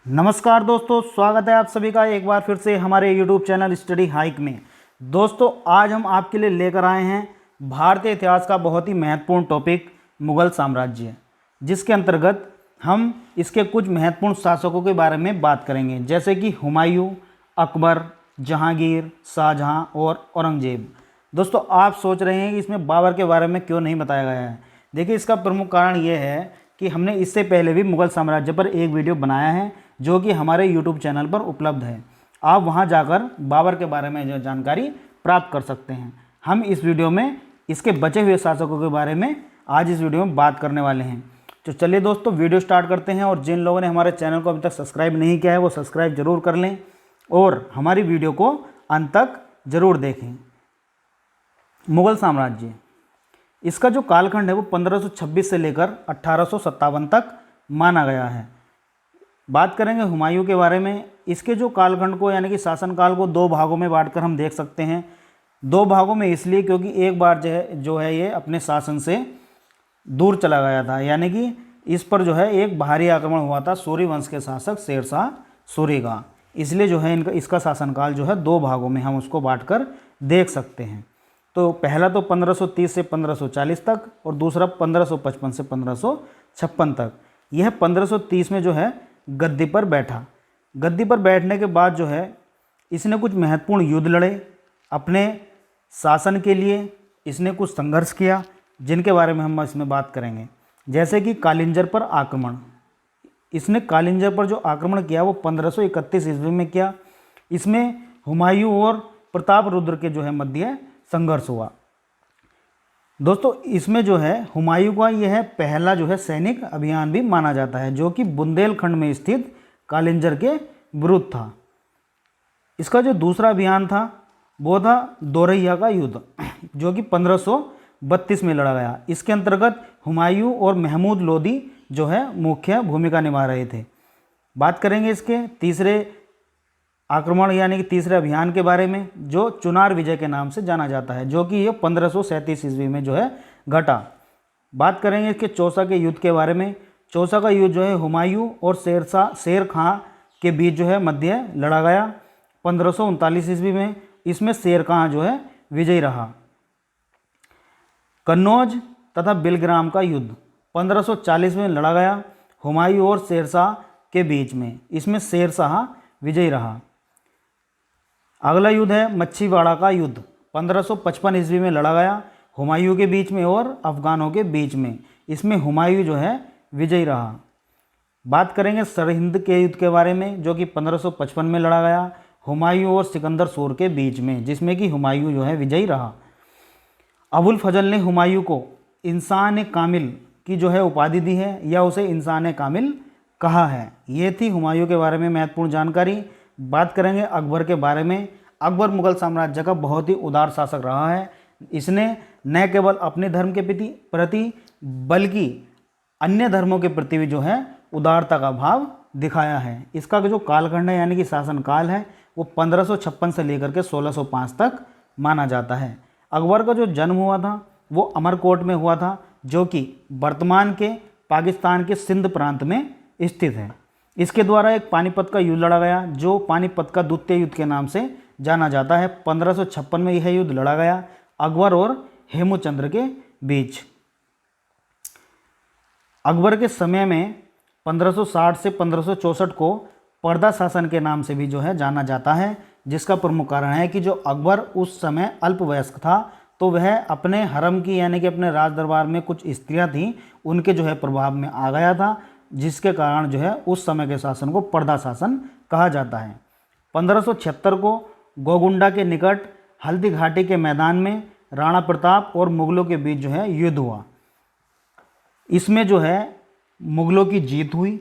नमस्कार दोस्तों, स्वागत है आप सभी का एक बार फिर से हमारे YouTube चैनल स्टडी हाइक में। दोस्तों, आज हम आपके लिए लेकर आए हैं भारतीय इतिहास का बहुत ही महत्वपूर्ण टॉपिक मुगल साम्राज्य, जिसके अंतर्गत हम इसके कुछ महत्वपूर्ण शासकों के बारे में बात करेंगे, जैसे कि हुमायूं, अकबर, जहांगीर, शाहजहां और औरंगजेब। दोस्तों, आप सोच रहे हैं कि इसमें बाबर के बारे में क्यों नहीं बताया गया है। देखिए, इसका प्रमुख कारण ये है कि हमने इससे पहले भी मुगल साम्राज्य पर एक वीडियो बनाया है, जो कि हमारे YouTube चैनल पर उपलब्ध है। आप वहां जाकर बाबर के बारे में जो जानकारी प्राप्त कर सकते हैं। हम इस वीडियो में इसके बचे हुए शासकों के बारे में आज इस वीडियो में बात करने वाले हैं। तो चलिए दोस्तों, वीडियो स्टार्ट करते हैं। और जिन लोगों ने हमारे चैनल को अभी तक सब्सक्राइब नहीं किया है, वो सब्सक्राइब जरूर कर लें और हमारी वीडियो को अंत तक जरूर देखें। मुगल साम्राज्य, इसका जो कालखंड है वो 1526 से लेकर 1857 तक माना गया है। बात करेंगे हुमायूं के बारे में। इसके जो कालखंड को यानी कि शासनकाल को दो भागों में बांटकर हम देख सकते हैं। दो भागों में इसलिए क्योंकि एक बार जो है ये अपने शासन से दूर चला गया था, यानी कि इस पर जो है एक बाहरी आक्रमण हुआ था सूर्य वंश के शासक शेरशाह सूरी का। इसलिए जो है इसका शासनकाल जो है दो भागों में हम उसको बांटकर देख सकते हैं। तो पहला तो 1530 से 1540 तक और दूसरा 1555 से 1556 तक। यह 1530 में जो है गद्दी पर बैठा। गद्दी पर बैठने के बाद जो है इसने कुछ महत्वपूर्ण युद्ध लड़े अपने शासन के लिए। इसने कुछ संघर्ष किया जिनके बारे में हम इसमें बात करेंगे, जैसे कि कालिंजर पर आक्रमण। इसने कालिंजर पर जो आक्रमण किया वो 1531 ईस्वी में किया। इसमें हुमायूं और प्रताप रुद्र के जो है मध्य संघर्ष हुआ। दोस्तों, इसमें जो है हुमायूं का यह पहला जो है सैनिक अभियान भी माना जाता है, जो कि बुंदेलखंड में स्थित कालिंजर के विरुद्ध था। इसका जो दूसरा अभियान था वो था दोरैया का युद्ध, जो कि 1532 में लड़ा गया। इसके अंतर्गत हुमायूं और महमूद लोदी जो है मुख्य भूमिका निभा रहे थे। बात करेंगे इसके तीसरे आक्रमण यानी कि तीसरे अभियान के बारे में, जो चुनार विजय के नाम से जाना जाता है, जो कि ये 1537 ईस्वी में जो है घटा। बात करेंगे इसके चौसा के युद्ध के बारे में। चौसा का युद्ध जो है हुमायूं और शेर खां के बीच जो है मध्य लड़ा गया 1539 ईस्वी में। इसमें शेर खां जो है विजयी रहा। कन्नौज तथा बिलग्राम का युद्ध 1540 में लड़ा गया हुमायूं और शेरशाह के बीच में। इसमें शेरशाह विजयी रहा। अगला युद्ध है मच्छीवाड़ा का युद्ध, 1555 ईस्वी में लड़ा गया हुमायूं के बीच में और अफगानों के बीच में। इसमें हुमायूं जो है विजयी रहा। बात करेंगे सरहिंद के युद्ध के बारे में, जो कि 1555 में लड़ा गया हुमायूं और सिकंदर सूर के बीच में, जिसमें कि हुमायूं जो है विजयी रहा। अबुल फजल ने हुमायूं को इंसान कामिल की जो है उपाधि दी है, या उसे इंसान कामिल कहा है। ये थी हुमायूं के बारे में महत्वपूर्ण जानकारी। बात करेंगे अकबर के बारे में। अकबर मुगल साम्राज्य का बहुत ही उदार शासक रहा है। इसने न केवल अपने धर्म के प्रति बल्कि अन्य धर्मों के प्रति भी जो है उदारता का भाव दिखाया है। इसका जो कालखंड है यानी कि शासनकाल है वो 1556 से लेकर के 1605 तक माना जाता है। अकबर का जो जन्म हुआ था वो अमरकोट में हुआ था, जो कि वर्तमान के पाकिस्तान के सिंध प्रांत में स्थित है। इसके द्वारा एक पानीपत का युद्ध लड़ा गया, जो पानीपत का द्वितीय युद्ध के नाम से जाना जाता है। 1556 में यह युद्ध लड़ा गया अकबर और हेमूचंद्र के बीच। अकबर के समय में 1560 से 1564 को पर्दा शासन के नाम से भी जो है जाना जाता है, जिसका प्रमुख कारण है कि जो अकबर उस समय अल्पवयस्क था, तो वह अपने हरम की यानी कि अपने राज दरबार में कुछ स्त्रियां थीं, उनके जो है प्रभाव में आ गया था, जिसके कारण जो है उस समय के शासन को पर्दा शासन कहा जाता है। 1576 को गोगुंडा के निकट हल्दी घाटी के मैदान में राणा प्रताप और मुगलों के बीच जो है युद्ध हुआ। इसमें जो है मुगलों की जीत हुई।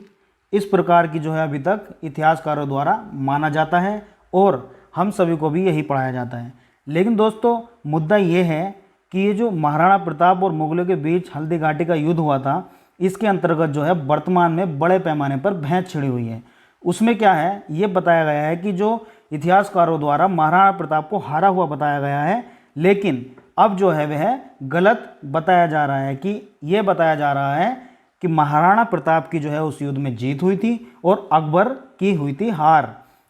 इस प्रकार की जो है अभी तक इतिहासकारों द्वारा माना जाता है और हम सभी को भी यही पढ़ाया जाता है। लेकिन दोस्तों, मुद्दा ये है कि ये जो महाराणा प्रताप और मुगलों के बीच हल्दी घाटी का युद्ध हुआ था, इसके अंतर्गत जो है वर्तमान में बड़े पैमाने पर भैंस छिड़ी हुई है। उसमें क्या है ये बताया गया है कि जो इतिहासकारों द्वारा महाराणा प्रताप को हारा हुआ बताया गया है, लेकिन अब जो है वह गलत बताया जा रहा है। कि ये बताया जा रहा है कि महाराणा प्रताप की जो है उस युद्ध में जीत हुई थी और अकबर की हुई थी हार।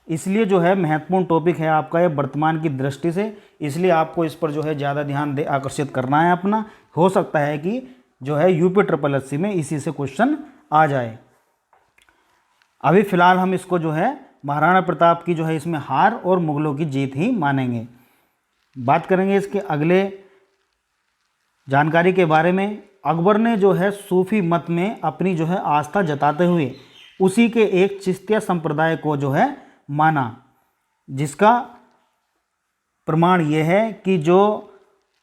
इसलिए जो है महत्वपूर्ण टॉपिक है आपका ये वर्तमान की दृष्टि से, इसलिए आपको इस पर जो है ज़्यादा ध्यान दे आकर्षित करना है अपना। हो सकता है कि जो है यूपी ट्रिपल एससी में इसी से क्वेश्चन आ जाए। अभी फिलहाल हम इसको जो है महाराणा प्रताप की जो है इसमें हार और मुगलों की जीत ही मानेंगे। बात करेंगे इसके अगले जानकारी के बारे में। अकबर ने जो है सूफी मत में अपनी जो है आस्था जताते हुए उसी के एक चिश्तिया संप्रदाय को जो है माना, जिसका प्रमाण ये है कि जो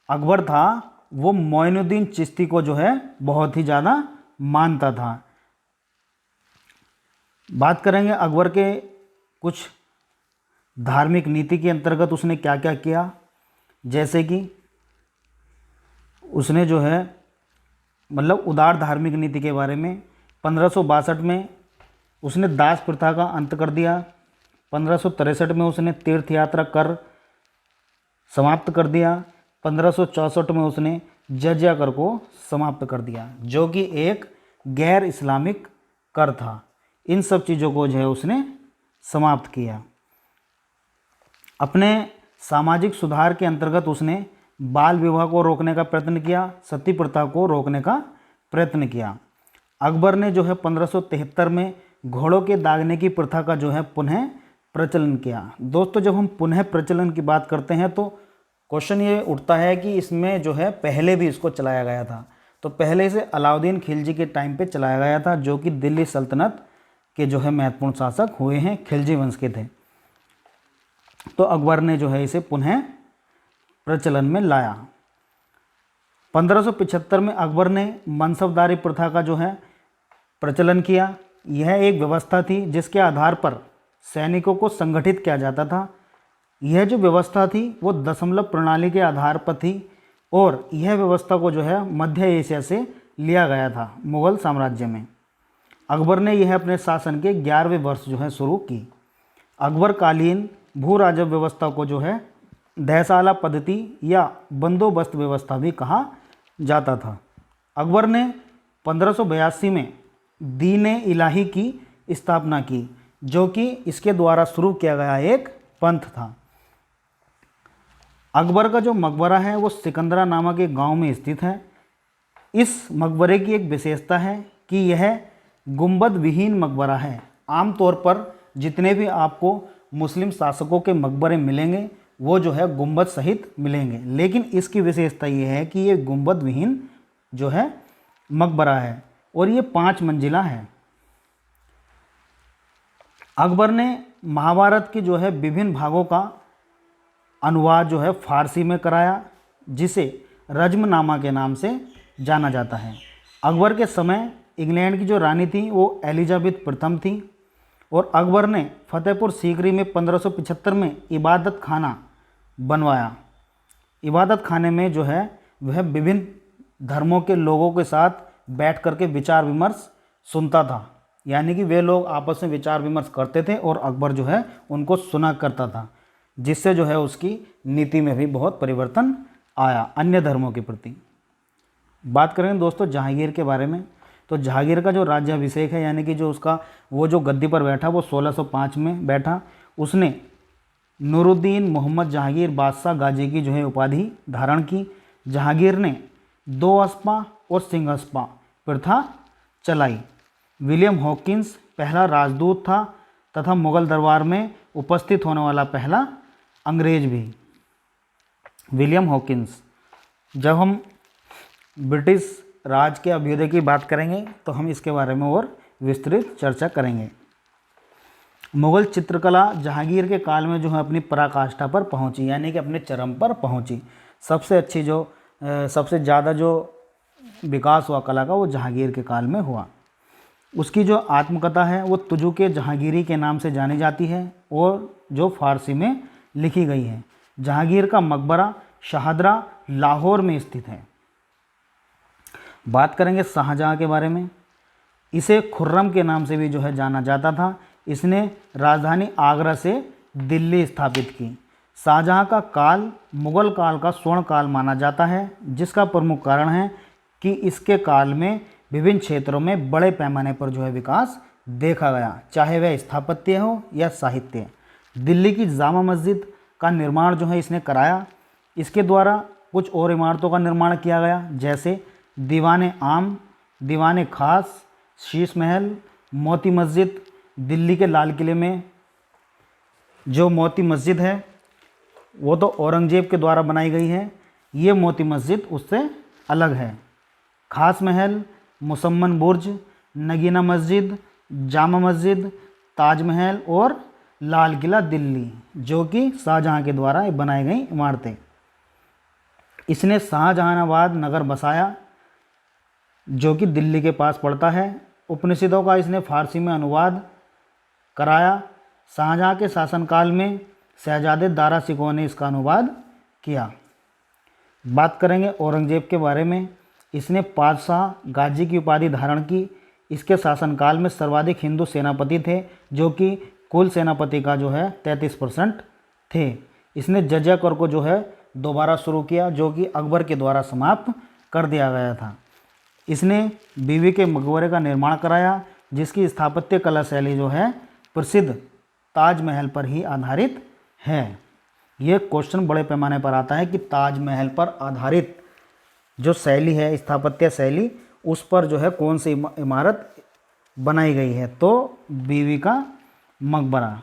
अकबर था वो मोइनुद्दीन चिश्ती को जो है बहुत ही ज़्यादा मानता था। बात करेंगे अकबर के कुछ धार्मिक नीति के अंतर्गत उसने क्या क्या किया। जैसे कि उसने जो है मतलब उदार धार्मिक नीति के बारे में 1562 में उसने दास प्रथा का अंत कर दिया। 1563 में उसने तीर्थ यात्रा कर समाप्त कर दिया। 1564 में उसने जजिया कर को समाप्त कर दिया, जो कि एक गैर इस्लामिक कर था। इन सब चीज़ों को जो है उसने समाप्त किया। अपने सामाजिक सुधार के अंतर्गत उसने बाल विवाह को रोकने का प्रयत्न किया, सती प्रथा को रोकने का प्रयत्न किया। अकबर ने जो है 1573 में घोड़ों के दागने की प्रथा का जो है पुनः प्रचलन किया। दोस्तों, जब हम पुनः प्रचलन की बात करते हैं तो क्वेश्चन ये उठता है कि इसमें जो है पहले भी इसको चलाया गया था। तो पहले से अलाउद्दीन खिलजी के टाइम पे चलाया गया था, जो कि दिल्ली सल्तनत के जो है महत्वपूर्ण शासक हुए हैं, खिलजी वंश के थे। तो अकबर ने जो है इसे पुनः प्रचलन में लाया। 1575 में अकबर ने मनसबदारी प्रथा का जो है प्रचलन किया। यह एक व्यवस्था थी जिसके आधार पर सैनिकों को संगठित किया जाता था। यह जो व्यवस्था थी वो दशमलव प्रणाली के आधार पर थी और यह व्यवस्था को जो है मध्य एशिया से लिया गया था मुग़ल साम्राज्य में। अकबर ने यह अपने शासन के 11वें वर्ष जो है शुरू की। अकबर कालीन भू राजस्व व्यवस्था को जो है दहसाला पद्धति या बंदोबस्त व्यवस्था भी कहा जाता था। अकबर ने 1582 में दीन-ए इलाही की स्थापना की, जो कि इसके द्वारा शुरू किया गया एक पंथ था। अकबर का जो मकबरा है वो सिकंदरा नामक एक गांव में स्थित है। इस मकबरे की एक विशेषता है कि यह गुंबद विहीन मकबरा है। आमतौर पर जितने भी आपको मुस्लिम शासकों के मकबरे मिलेंगे वो जो है गुंबद सहित मिलेंगे, लेकिन इसकी विशेषता ये है कि ये गुंबद विहीन जो है मकबरा है और ये 5 मंजिला है। अकबर ने महाभारत के जो है विभिन्न भागों का अनुवाद जो है फारसी में कराया, जिसे रज्मनामा के नाम से जाना जाता है। अकबर के समय इंग्लैंड की जो रानी थी वो एलिजाबेथ प्रथम थी और अकबर ने फतेहपुर सीकरी में 1575 में इबादत खाना बनवाया। इबादत खाने में जो है वह विभिन्न धर्मों के लोगों के साथ बैठ कर के विचार विमर्श सुनता था, यानी कि वे लोग आपस में विचार विमर्श करते थे और अकबर जो है उनको सुना करता था, जिससे जो है उसकी नीति में भी बहुत परिवर्तन आया अन्य धर्मों के प्रति। बात करें दोस्तों जहांगीर के बारे में, तो जहांगीर का जो राज्याभिषेक है, यानी कि जो उसका वो जो गद्दी पर बैठा वो 1605 में बैठा। उसने नूरुद्दीन मोहम्मद जहांगीर बादशाह गाजी की जो है उपाधि धारण की। जहांगीर ने 2 अस्पा और सिंहस्पा प्रथा चलाई। विलियम हॉकिंस पहला राजदूत था तथा मुगल दरबार में उपस्थित होने वाला पहला अंग्रेज भी। William Hawkins. जब हम ब्रिटिश राज के अभ्युदय की बात करेंगे तो हम इसके बारे में और विस्तृत चर्चा करेंगे। मुगल चित्रकला जहांगीर के काल में जो है अपनी पराकाष्ठा पर पहुंची, यानी कि अपने चरम पर पहुंची। सबसे ज़्यादा जो विकास हुआ कला का वो जहांगीर के काल में हुआ। उसकी जो आत्मकथा है वो तुजु के जहांगीरी के नाम से जानी जाती है और जो फारसी में लिखी गई है। जहांगीर का मकबरा शाहदरा लाहौर में स्थित है। बात करेंगे शाहजहाँ के बारे में। इसे खुर्रम के नाम से भी जो है जाना जाता था। इसने राजधानी आगरा से दिल्ली स्थापित की। शाहजहाँ का काल मुगल काल का स्वर्ण काल माना जाता है, जिसका प्रमुख कारण है कि इसके काल में विभिन्न क्षेत्रों में बड़े पैमाने पर जो है विकास देखा गया, चाहे वह स्थापत्य हो या साहित्य। दिल्ली की जामा मस्जिद का निर्माण जो है इसने कराया। इसके द्वारा कुछ और इमारतों का निर्माण किया गया, जैसे दीवाने आम, दीवाने खास, शीश महल, मोती मस्जिद। दिल्ली के लाल किले में जो मोती मस्जिद है वो तो औरंगजेब के द्वारा बनाई गई है, ये मोती मस्जिद उससे अलग है। खास महल, मुसम्मन बुर्ज, नगीना मस्जिद, जामा मस्जिद, ताजमहल और लाल किला दिल्ली, जो कि शाहजहाँ के द्वारा बनाई गई इमारतें। इसने शाहजहानाबाद नगर बसाया, जो कि दिल्ली के पास पड़ता है। उपनिषदों का इसने फारसी में अनुवाद कराया। शाहजहाँ के शासनकाल में शहजादे दारा शिकोह ने इसका अनुवाद किया। बात करेंगे औरंगजेब के बारे में। इसने पातशाह गाजी की उपाधि धारण की। इसके शासनकाल में सर्वाधिक हिंदू सेनापति थे, जो कि कुल सेनापति का जो है 33% थे। इसने जजिया कर को जो है दोबारा शुरू किया, जो कि अकबर के द्वारा समाप्त कर दिया गया था। इसने बीवी के मकबरे का निर्माण कराया, जिसकी स्थापत्य कला शैली जो है प्रसिद्ध ताजमहल पर ही आधारित है। ये क्वेश्चन बड़े पैमाने पर आता है कि ताजमहल पर आधारित जो शैली है, स्थापत्य शैली, उस पर जो है कौन सी इमारत बनाई गई है, तो बीवी का मकबरा।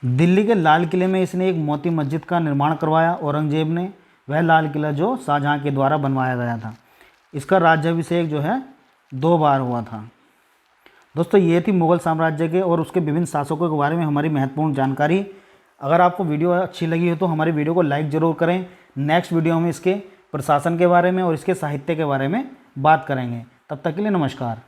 दिल्ली के लाल किले में इसने एक मोती मस्जिद का निर्माण करवाया औरंगजेब ने। वह लाल किला जो शाहजहाँ के द्वारा बनवाया गया था। इसका राज्याभिषेक जो है 2 बार हुआ था। दोस्तों, ये थी मुगल साम्राज्य के और उसके विभिन्न शासकों के बारे में हमारी महत्वपूर्ण जानकारी। अगर आपको वीडियो अच्छी लगी हो तो हमारी वीडियो को लाइक ज़रूर करें। नेक्स्ट वीडियो में इसके प्रशासन के बारे में और इसके साहित्य के बारे में बात करेंगे। तब तक के लिए नमस्कार।